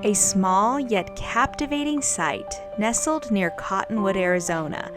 A small yet captivating site nestled near Cottonwood, Arizona,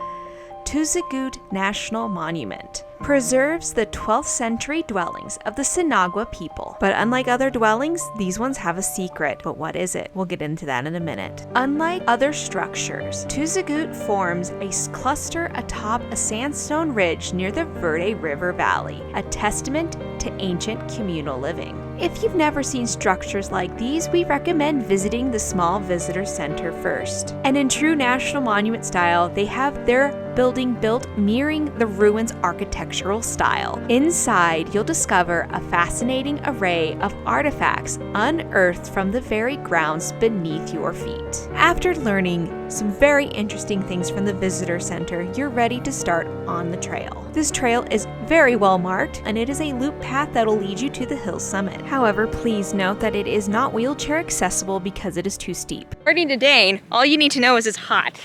Tuzigoot National Monument preserves the 12th century dwellings of the Sinagua people. But unlike other dwellings, these ones have a secret. But what is it? We'll get into that in a minute. Unlike other structures, Tuzigoot forms a cluster atop a sandstone ridge near the Verde River Valley, a testament to ancient communal living. If you've never seen structures like these, we recommend visiting the small visitor center first. And in true National Monument style, they have their building built mirroring the ruins' architectural style. Inside, you'll discover a fascinating array of artifacts unearthed from the very grounds beneath your feet. After learning some very interesting things from the visitor center, you're ready to start on the trail. This trail is very well marked, and it is a loop path that will lead you to the hill summit. However, please note that it is not wheelchair accessible because it is too steep. According to Dane, all you need to know is it's hot.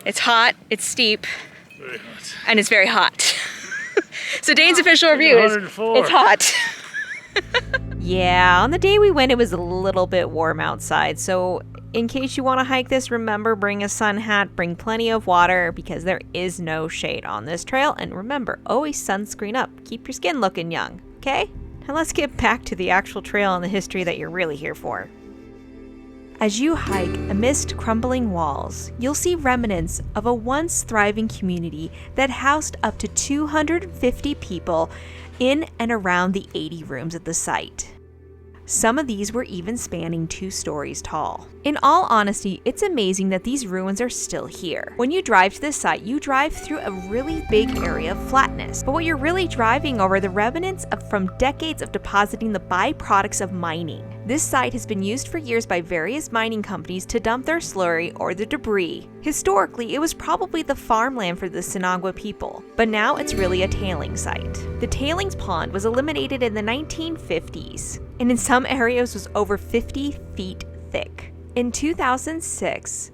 It's hot, it's steep, very hot. And it's very hot. So Dane's official review is it's hot. Yeah, on the day we went, it was a little bit warm outside. So in case you want to hike this, remember, bring a sun hat, bring plenty of water because there is no shade on this trail. And remember, always sunscreen up. Keep your skin looking young, okay? Now let's get back to the actual trail and the history that you're really here for. As you hike amidst crumbling walls, you'll see remnants of a once thriving community that housed up to 250 people in and around the 80 rooms at the site. Some of these were even spanning 2 stories tall. In all honesty, it's amazing that these ruins are still here. When you drive to this site, you drive through a really big area of flatness. But what you're really driving over are the remnants from decades of depositing the byproducts of mining. This site has been used for years by various mining companies to dump their slurry or the debris. Historically, it was probably the farmland for the Sinagua people, but now it's really a tailing site. The tailings pond was eliminated in the 1950s, and in some areas was over 50 feet thick. In 2006,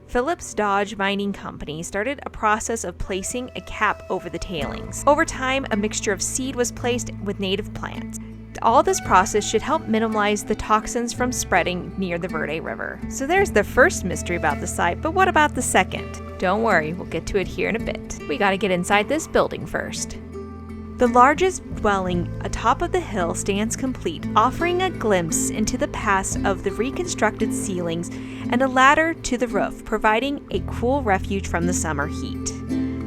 Phillips Dodge Mining Company started a process of placing a cap over the tailings. Over time, a mixture of seed was placed with native plants. All this process should help minimize the toxins from spreading near the Verde River. So there's the first mystery about the site, but what about the second? Don't worry, we'll get to it here in a bit. We gotta get inside this building first. The largest dwelling atop of the hill stands complete, offering a glimpse into the past of the reconstructed ceilings and a ladder to the roof, providing a cool refuge from the summer heat.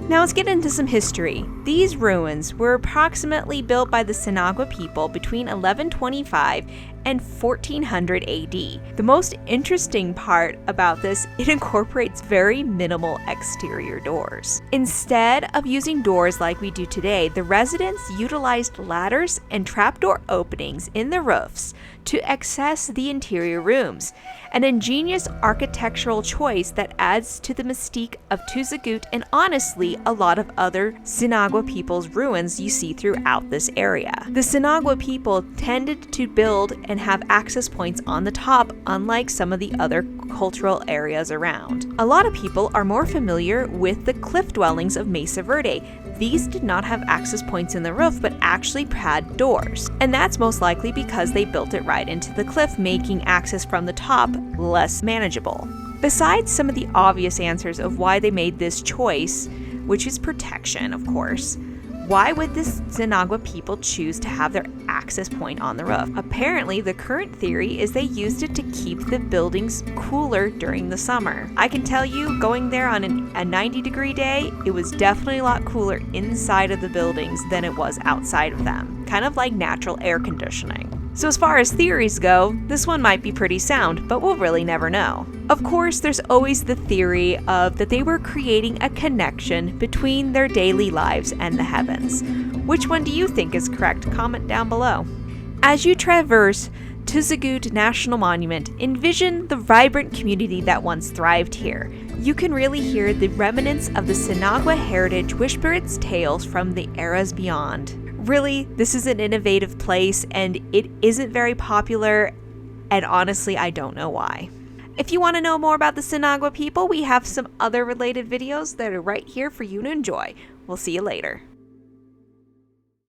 Now let's get into some history. These ruins were approximately built by the Sinagua people between 1125 and 1400 AD. The most interesting part about this, it incorporates very minimal exterior doors. Instead of using doors like we do today, the residents utilized ladders and trapdoor openings in the roofs to access the interior rooms, an ingenious architectural choice that adds to the mystique of Tuzigoot and honestly a lot of other Sinagua people's ruins you see throughout this area. The Sinagua people tended to build and have access points on the top, unlike some of the other cultural areas around. A lot of people are more familiar with the cliff dwellings of Mesa Verde. These did not have access points in the roof, but actually had doors. And that's most likely because they built it right into the cliff, making access from the top less manageable. Besides some of the obvious answers of why they made this choice, which is protection, of course, why would the Sinagua people choose to have their access point on the roof? Apparently, the current theory is they used it to keep the buildings cooler during the summer. I can tell you, going there on a 90-degree day, it was definitely a lot cooler inside of the buildings than it was outside of them. Kind of like natural air conditioning. So as far as theories go, this one might be pretty sound, but we'll really never know. Of course, there's always the theory of that they were creating a connection between their daily lives and the heavens. Which one do you think is correct? Comment down below. As you traverse Tuzigoot National Monument, envision the vibrant community that once thrived here. You can really hear the remnants of the Sinagua heritage whisper its tales from the eras beyond. Really, this is an innovative place and it isn't very popular, and honestly, I don't know why. If you want to know more about the Sinagua people, we have some other related videos that are right here for you to enjoy. We'll see you later.